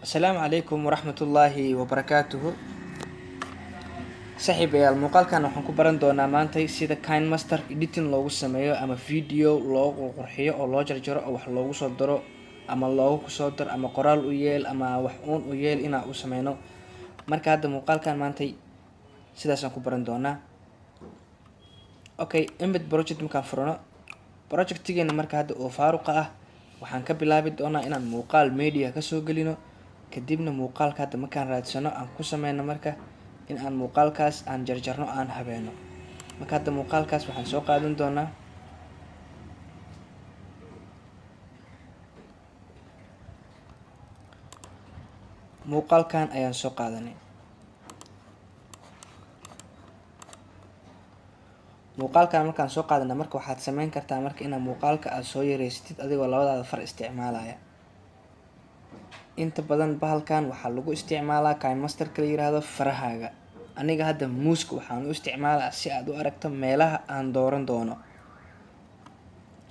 Asalaamu calaykum waraxmatullaahi wabarakaatuhu. Saaxiibayaal, muuqaalkan waxaan ku baran doonaa maanta sida KineMaster editing loogu sameeyo ama video loogu qurxiyo oo loo jarjaro oo wax loogu soo daro ama loogu kusoo dar ama qoraal u yeel ama wax uun u yeel inaa u sameyno. Marka hadda muuqaalkan maanta sidaasaan ku baran doonaa. Okay, embed project markaan furano projectigeena marka hadda oo faaruqa ah waxaan ka bilaabi doonaa inaan muuqaal media kasoo gelino, kadibna muuqaalka hadda markaan raadsano aan ku sameyno marka in aan muuqaalkaas aan jarjarno aan habeeno. Marka hadda muuqaalkaas waxaan soo qaadan doonaa muuqaalkan ayaan soo qaadanay. Muuqaalkan markaan soo qaadana marka waxaad sameyn kartaa marka inaad muuqaalka aad soo yareysatid adigoo labadaada far isticmaalaya. Inta badan bahalkan waxaa lagu isticmaalaa KineMasterka la yiraahdo farahaaga. Aniga hadda muuska waxaan u isticmaalaa si aad u aragto meelaha aan dooran doono.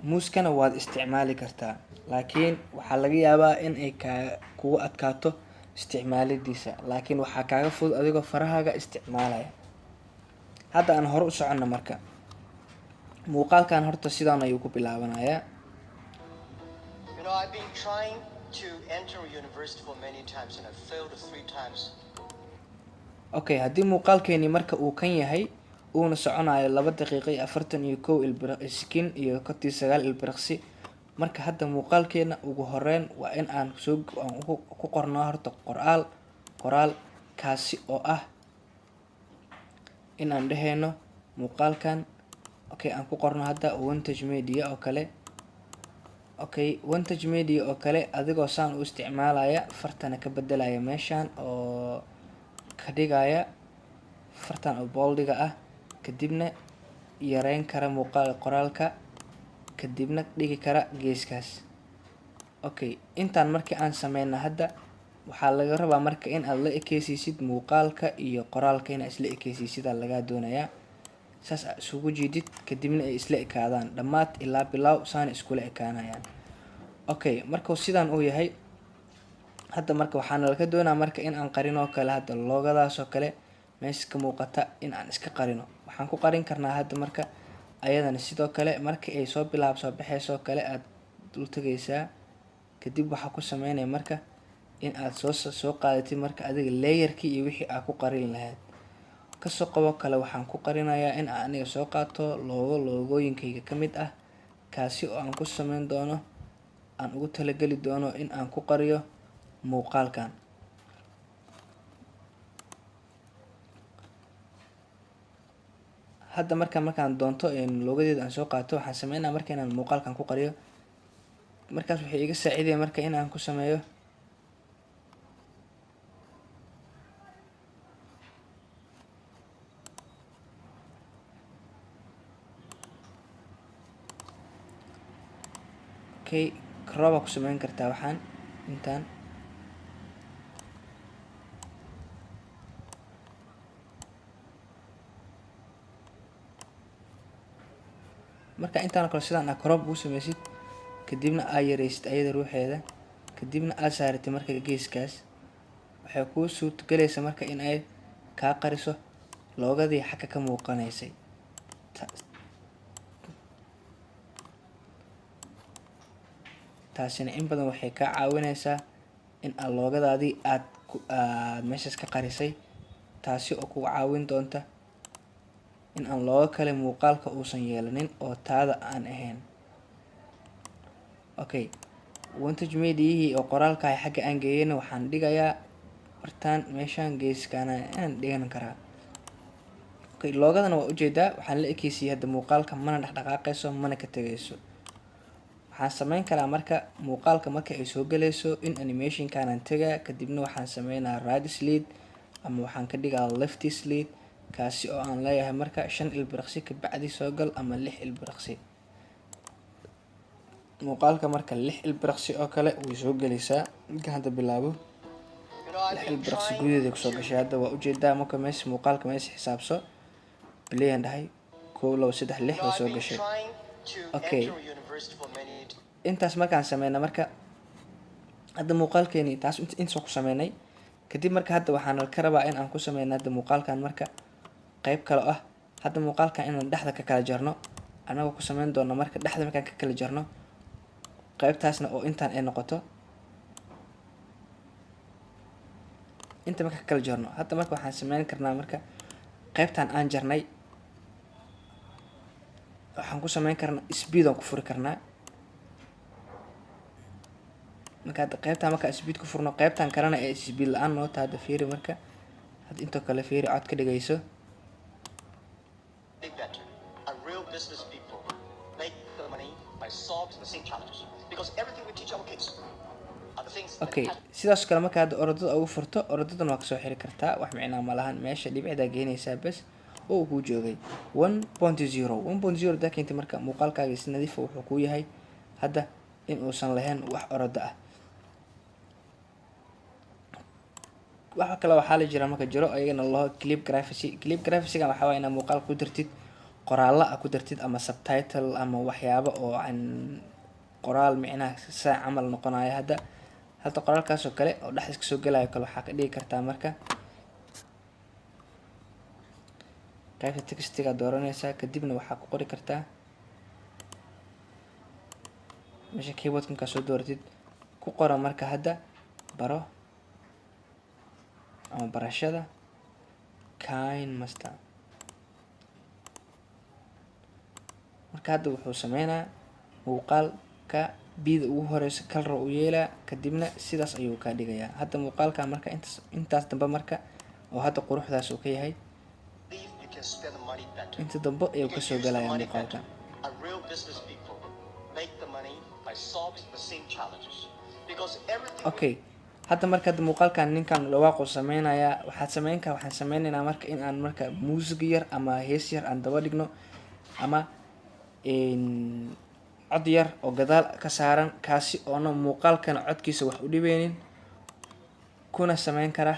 Muuskana waad isticmaali kartaa, laakiin waxaa laga yaabaa in ay kugu adkaato isticmaalidiisa, laakiin waxaa kaaga fudud adigoo farahaaga isticmaalaya. Hadda aan hore u socono marka. Muuqaalkan horta sidaan ayuu ku bilaabanayaa. I've been trying to enter university for many times and I failed 3 times. Okay, haddii muuqaalkeeni marka uu kan yahay uuna soconayo 2 daqiiqo iyo 41 sekin iyo 9 ilbiriqsi. Marka hadda muuqaalkeena ugu horeyn waa in aan ku qorno horta qoraal kaasi oo ah in aan dheheyno muuqaalkan. Okay, aan ku qorno hadda Wantage Media oo kale. Okay, Wantage Media oo kale adigoo saan u isticmaalaya fartana ka bedelaya meeshan oo ka dhigaya fartan oo boldiga ah, kadibna yareyn kara qoraalka, kadibna dhigi kara geeskaas. Okay, intaan markii aan sameyna hadda waxaa laga rabaa marka in aad la ekeysiisid muuqaalka iyo qoraalka in aad isla ekeysiisid laga doonayaa. saas isugu jiidid kadibna ay isla ekaadaan dhammaad ilaa bilow saan iskula ekaanayaan. Okay, marka sidaan uu yahay hadda marka waxaan laga doonaa marka in aan qarino kale hadda loogadaas oo kale meesha ka muuqata in aan iska qarino. Waxaan ku qarin karnaa hadda marka ayadana sidoo kale marka ay soo baxayso kale aad dul tagaysaa, kadib waxaa ku sameynaya marka in aad soo qaadatid marka adiga layerkii iyo wixii aad ku qarin lahayd. Kasoo qabo kale waxaan ku qarinayaa in aan aniga soo qaato loogooyinkayga ka mid ah kaasi oo aan ku sameyn doono aan ugu talagali doono in aan ku qariyo muuqaalkan. Hadda markaan doonto in loogadeeda aan soo qaato waxaan sameynaa marka inaan muuqaalkan ku qariyo. Markaas waxay iga saacidaya marka in aan ku sameeyo okay, crop ku sameyn kartaa waxaan intaan. Marka intaan kale sidaan crop u sameysid kadibna aad yareysid ayada ruuxeeda, kadibna aad saaratid marka geeskaas waxay kuu suurtagelaysaa marka in ay ka qariso loogadii xagga ka muuqanaysay. taasina in badan waxay ka caawinaysaa in aad loogadaadii aad meeshaas ka qarisay, taasi oo kugu caawin doonta in aan looga kale muuqaalka uusan yeelanin oo taada aan ahayn. Okay, Wantage Media oo qoraalka xagga aan geeyna waxaan dhigayaa bartaan meeshan geeskana aan dhigan karaa. Okay, loogadana waa ujeedaa waxaan la ekeysiyay hadda muuqaalka mana dhaqdhaqaaqayso mana ka tagayso. Waxaan sameyn karaa marka muuqaalka marka ay soo galayso in animationkan aan tagaa, kadibna waxaan sameynaa right slide ama waxaan ka dhigaa left slide kaasi oo aan leeyahay marka 5 ilbiriqsi ka bacdi soo gal ama 6 ilbiriqsi. Muuqaalka marka 6 ilbiriqsi oo kale way soo galaysaa marka hadda bilaabo 6 ilbiriqsi gudaheeda ku soo gashay. Hadda waa ujeedaa marka meesha muuqaalka meesha xisaabso play and dhahay 1 2 3 6 way soo gashay. Okay, intaas markaan sameyna marka hadda muuqaalkeeni taas inta ku sameynay kadib marka hadda waxaan ka rabaa in aan ku sameyno hadda muuqaalkan marka qayb kale ah hadda muuqaalkan inaan dhexda ka kala jarno anagoo ku sameyn doono marka dhexda markaan ka kala jarno qaybtaasna oo intaan ay noqoto inta marka ka kala jarno hadda marka waxaan sameyn karnaa marka qaybtan aan jarnay waxaan ku sameyn karnaa speed aan ku furi karnaa marka hadda qaybtan marka speed ku furno qaybtan kalena ee speed la-aan noo tahay hadda fiiri marka hadda intoo kale fiiri cod ka dhigayso business people make the money by solving the same challenges because everything we teach our kids are the things okay sidaas kale marka hadda orodada ugu furto oradadan waa kasoo xiri kartaa wax micnaa ma lahan meesha dhibicdaa geynaysaa bas oo kuu joogay 1.0 dakeenta marka muuqaalkaaga si nadiifa wuxuu kuu yahay hadda in uusan lahayn wax orodo ah waxa kale waxaa la jira marka jiro ayagana loo clip graphics waxaa waaye inaad muuqaal ku dartid qoraalla ah ku dartid ama subtitle ama waxyaabo oo aan qoraal micnaha saa camal noqonayo hadda qoraalkaasoo kale oo dhexdiis kasoo gelayo kale waxaa ka dhigi kartaa marka qaybta textiga dooranaysaa kadibna waxaa ku qori kartaa meesha keyboardka markaa soo dooratid ku qora marka hadda baro ama barashada kind master marka hadda wuxuu sameynaa muuqaalka bida ugu horeysa color u yeelaa kadibna sidaas ayuu ka dhigayaa hadda muuqaalka marka intaas dambe marka oo hadda quruxdaas uu ka yahay inta dambe ayuu kasoo galayaa muuqaalka okay hadda marka hadda muuqaalkan ninkan dhawaaqo sameynayaa waxaan sameynaynaa marka in aan marka muusig yar ama hees yar aan daba dhigno ama cod yar oo gadaal ka saaran kaasi oona muuqaalkana codkiisa wax u dhibeynin kuna sameyn kara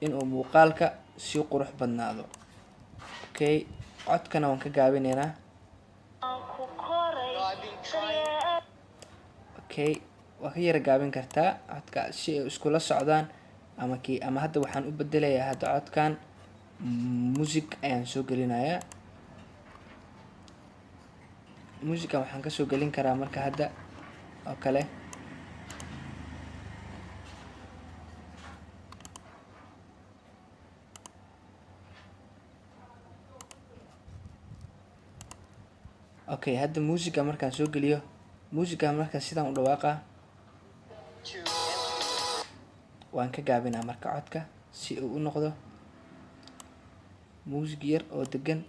inuu muuqaalka si qurux badnaado okay codkana waan ka gaabineynaa okay waa ka yara gaabin kartaa codka si ay iskula socdaan ama hadda waxaan u bedelayaa hadda codkan music ayaan soo gelinayaa musica waxaan kasoo gelin karaa marka hadda oo kale okay hadda musica markaan soo geliyo musica marka sidaan u dhawaaqa waan ka gaabinaa marka codka si uu u noqdo music yar oo degan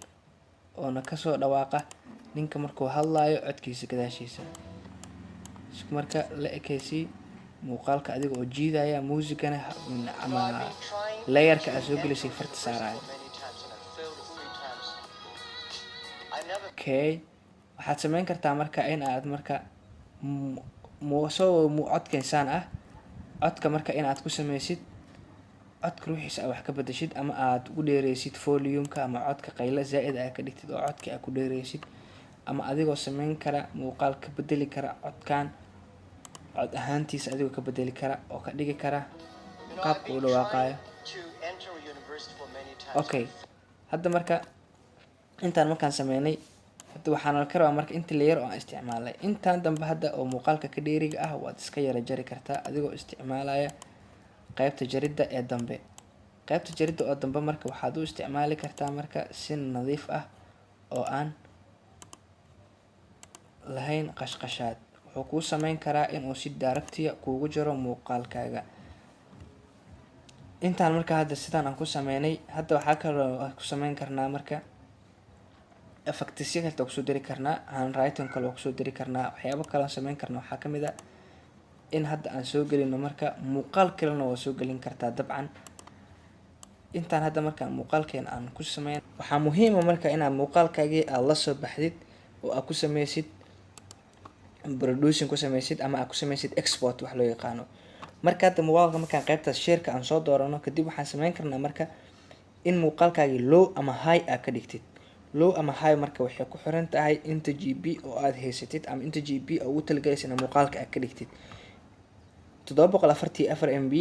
oona kasoo dhawaaqa ninka markuu hadlaayo codkiisa gadaashiisa marka la ekaysi muuqaalka adiga oo jiidaya muusigana ama layerka aad soo gelisay farta saaraya okay waxaad sameyn kartaa marka in aad marka codkaysaan ah codka marka inaad ku sameysid codka ruuxiisa aad wax ka bedeshid ama aad u dheereysid volume-ka ama codka qaylo zaa-id aad ka dhigtid oo codka aad ku dheereysid ama adigoo sameyn kara muuqaal ka bedeli kara codkan cod ahaantiisa adigoo ka bedeli kara oo ka dhigi kara qaabka u dhawaaqayo okay hadda marka intaan markaan sameynay hadda waxaan ka rabaa marka inta layer oo aan isticmaalay intaan dambe hadda oo muuqaalka ka dheeriga ah waad iska yara jari kartaa adigoo isticmaalaya qaybta jaridda ee dambe qaybta jaridda oo dambe marka waxaad u isticmaali kartaa marka si nadiif ah oo aan lahayn qashqashaad wuxuu kuu sameyn karaa inuu si daaragtiya kuugu jiro muuqaalkaaga intaan marka hadda sidaan aan ku sameynay hadda waxaa kaloo ku sameyn karnaa marka effectsya kale kusoo diri karnaa handwriting kale kusoo diri karnaa waxyaabo kale sameyn karna waxaa kamid a in hadda aan soo gelino marka muuqaal kalena waa soo gelin kartaa dabcan intaan hadda marka muuqaalkeena aan ku sameyn waxaa muhiima marka inaad muuqaalkaagii aad la soo baxdid oo aad ku sameysid producing ku sameysid ama aad ku sameysid export wax loo yaqaano marka hadda muuqaalka markaan qaybtaas shareka aan soo doorano kadib waxaan sameyn karnaa marka in muuqaalkaagii low ama high aad ka dhigtid low ama high marka waxay ku xiran tahay inta GB oo aad haysatid ama inta GB oo ugu talagalaysa in muuqaalka aad ka dhigtid 744 MB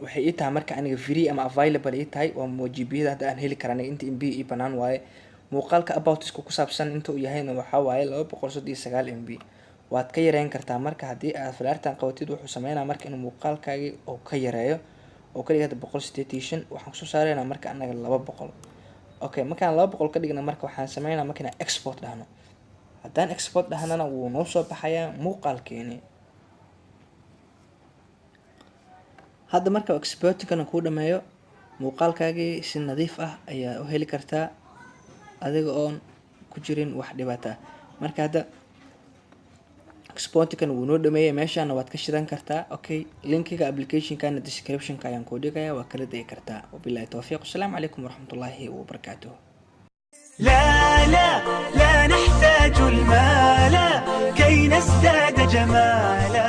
waxay ii tahay marka aniga free ama available ii tahay waa GB-yada hadda aan heli karaa aniga inta MB ii banaan waaye. muuqaalka aboutisku ku saabsan inta uu yahayna waxaa waaye 239 MB. waad ka yareyn kartaa marka haddii aad falaartan qabatid wuxuu sameynaa marka inuu muuqaalkaagii oo ka yareeyo oo ka dhigata 185 waxaan kusoo saareynaa marka anaga 200. okay markaan 200 ka dhigna marka waxaan sameynaa marka inaan export dhahno. haddaan export dhahnana wuu noo soo baxayaa muuqaalkeeni. hadda marka exportkana kuu dhameeyo muuqaalkaagii si nadiif ah ayaa u heli kartaa adiga oon ku jirin wax dhibaato ah. marka hadda exportkan wuu noo dhameeyay meeshaana waad ka shidan kartaa. okay linkiga applicationkana descriptionka ayaan kuu dhigayaa waa kala degi kartaa. wabillahi tawfiiq. assalaamu calaykum waraxmatullaahi wabarakaatuh. لا لا لا نحتاج المال كي نزداد جمالا.